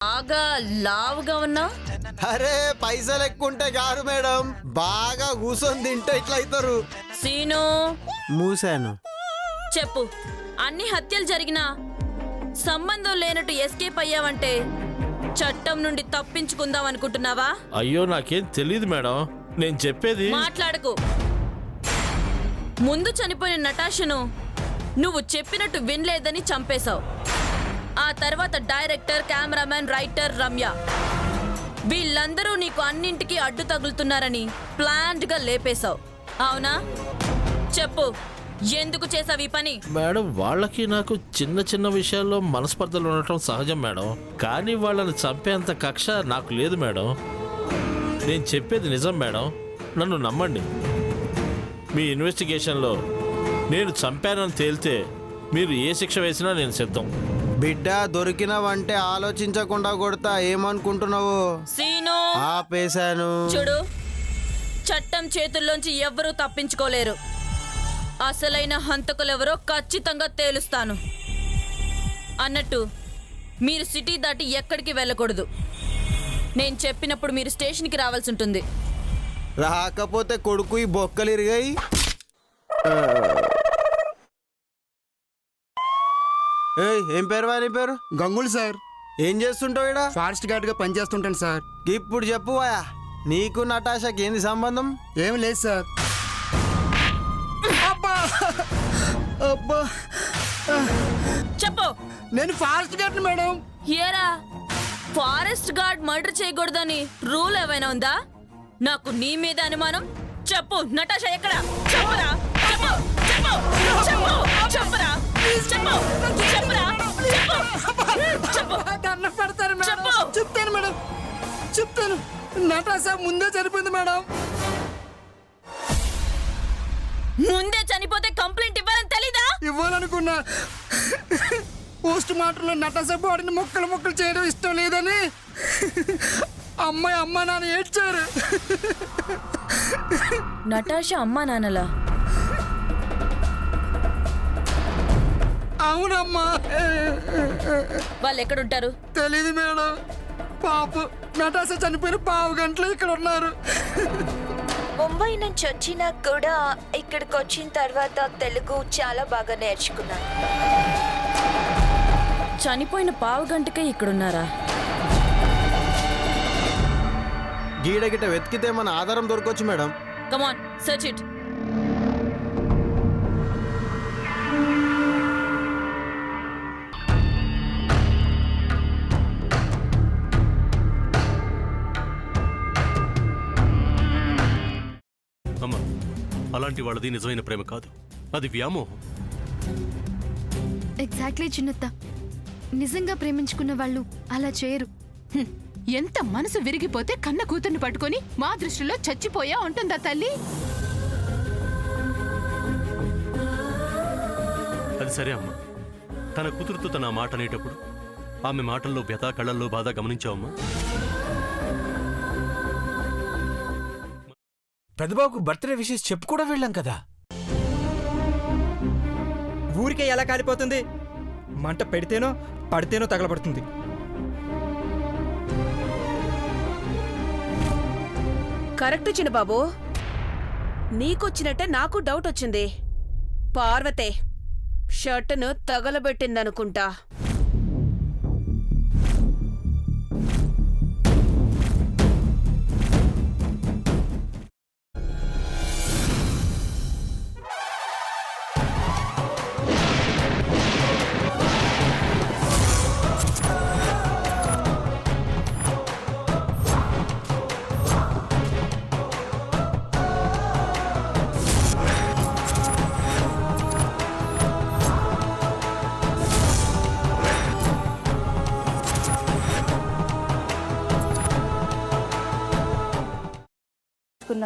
బాగా లావుగా ఉన్నా. అరే పైసలు ఎక్కువ ఉంటే కాదు మేడం, బాగా కూర్చొని తింటే ఇట్లా అవుతారు. సీను మూసాను. చెప్పు, అన్ని హత్యలు జరిగినా సంబంధం లేనట్టు ఎస్కేప్ అయ్యావంటే చట్టం నుండి తప్పించుకుందాం అనుకుంటున్నావా? అయ్యో నాకేం తెలియదు మేడం, నేను చెప్పేది. మాట్లాడకు. ముందు చనిపోయిన నటాషను నువ్వు చెప్పినట్టు వినలేదని చంపేశావు. ఆ తర్వాత డైరెక్టర్, కెమెరామెన్, రైటర్ రమ్య వీళ్ళందరూ నీకు అన్నింటికీ అడ్డు తగులుతున్నారని ప్లాన్డ్ గా లేపేశావు, అవునా? చెప్పు, ఎందుకు చేసావు ఈ పని? మేడం వాళ్ళకి నాకు చిన్న చిన్న విషయాల్లో మనస్పర్ధలు ఉండటం సహజం మేడం, కానీ వాళ్ళని చంపేంత కక్ష నాకు లేదు మేడం. నేను చెప్పేది నిజం మేడం, నన్ను నమ్మండి. మీ ఇన్వెస్టిగేషన్లో నేను చంపానని తేలితే మీరు ఏ శిక్ష వేసినా నేను సిద్ధం. బిడ్డ దొరికినవంటే ఆలోచించకుండా కొడతా, ఏమనుకుంటున్నావు? సీను ఆపేశాను. చూడు, చట్టం చేతుల్లోంచి ఎవ్వరూ తప్పించుకోలేరు. అసలైన హంతకులెవరో ఖచ్చితంగా తేలుస్తాను. అన్నట్టు మీరు సిటీ దాటి ఎక్కడికి వెళ్ళకూడదు. నేను చెప్పినప్పుడు మీరు స్టేషన్కి రావాల్సి ఉంటుంది. రాకపోతే కొడుకు ఈ బొక్కలు ఇరిగాయి. ఏం పేరు వారి పేరు? గంగులు సార్. ఏం చేస్తుంటావు ఇక్కడ? ఫారెస్ట్ గార్డ్ గా పనిచేస్తుంటాను సార్. ఇప్పుడు చెప్పువాయా, నీకు నటాషాకి ఏంది సంబంధం? ఏం లేదు సార్. అబ్బా అబ్బా, చెప్పు. నేను ఫారెస్ట్ గార్డ్ మేడం. ఏరా, ఫారెస్ట్ గార్డ్ మర్డర్ చేయకూడదని రూల్ ఏమైనా ఉందా? నాకు నీ మీద అనుమానం. చెప్పు, నటాషా ఎక్కడ? చెప్పురా, చెప్పు, చెప్పు, చెప్పు, చెప్పురా, చెప్పు, చెప్పురా, చెప్పు, చెప్పు. దండం పెడతాను మేడం. చెప్పు. చెప్తాను మేడం, చెప్తాను. నటాషా ముందే చనిపోయింది మేడం. ముందే చనిపోతే కంప్లైంట్ ఇవ్వాలని తెలీదా? ఇవ్వాలనుకున్నా. పోస్ట్ మార్టంలో నటాషా బాడీని ముక్కలు ముక్కలు చేయడం ఇష్టం లేదని అమ్మాయి అమ్మ నాన్న ఏడ్చారు. నటాషా అమ్మా నాన్నలా? అవునమ్మా. వాళ్ళు ఎక్కడుంటారు? తెలీదు మేడం. పాప నటాషా చనిపోయిన పావు గంటలు ఇక్కడ ఉన్నారు. ముంబై నుంచి వచ్చినా కూడా ఇక్కడికి వచ్చిన తర్వాత తెలుగు చాలా బాగా నేర్చుకున్నాను. చనిపోయిన పావు గంటకే ఇక్కడున్నారా? గీడ గిట్ట వెతికితే మన ఆధారం దొరకొచ్చు మేడం. Come on, search it. అమ్మ, అలాంటి వాళ్ళది నిజమైన ప్రేమ కాదు, అది వ్యామోహం. ఎగ్జాక్ట్లీ చిన్నత్త, నిజంగా ప్రేమించుకున్న వాళ్ళు అలా చేయరు. ఎంత మనసు విరిగిపోతే కన్న కూతుర్ని పట్టుకొని మా దృష్టిలో చచ్చిపోయా ఉంటుందా తల్లి? అది సరే అమ్మా, తన కూతురుతో తన మాట అనేటప్పుడు ఆమె మాటల్లో వ్యథ, కళ్ళల్లో బాధ గమనించావమ్మా? పెద్దబాబుకు బర్త్డే విషెస్ చెప్పు కూడా వెళ్ళాం కదా. ఊరికే ఎలా కాలిపోతుంది? మంట పెడితేనో పడితేనో తగలబడుతుంది. కరెక్ట్ చిన్నబాబు, నీకొచ్చినట్టే నాకు డౌట్ వచ్చింది. పార్వతే షర్టును తగలబెట్టిందనుకుంటా.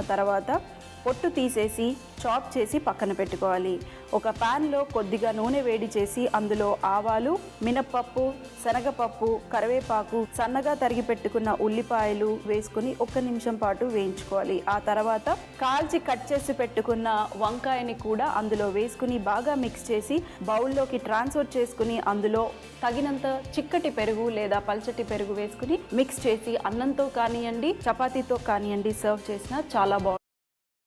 తర్వాత పొట్టు తీసేసి చాప్ చేసి పక్కన పెట్టుకోవాలి. ఒక ప్యాన్లో కొద్దిగా నూనె వేడి చేసి అందులో ఆవాలు, మినప్పప్పు, శనగపప్పు, కరివేపాకు, సన్నగా తరిగి పెట్టుకున్న ఉల్లిపాయలు వేసుకుని 1 నిమిషం పాటు వేయించుకోవాలి. ఆ తర్వాత కాల్చి కట్ చేసి పెట్టుకున్న వంకాయని కూడా అందులో వేసుకుని బాగా మిక్స్ చేసి బౌల్లోకి ట్రాన్స్ఫర్ చేసుకుని అందులో తగినంత చిక్కటి పెరుగు లేదా పల్చటి పెరుగు వేసుకుని మిక్స్ చేసి అన్నంతో కానివ్వండి, చపాతీతో కానివ్వండి సర్వ్ చేసినా చాలా బాగుంటుంది.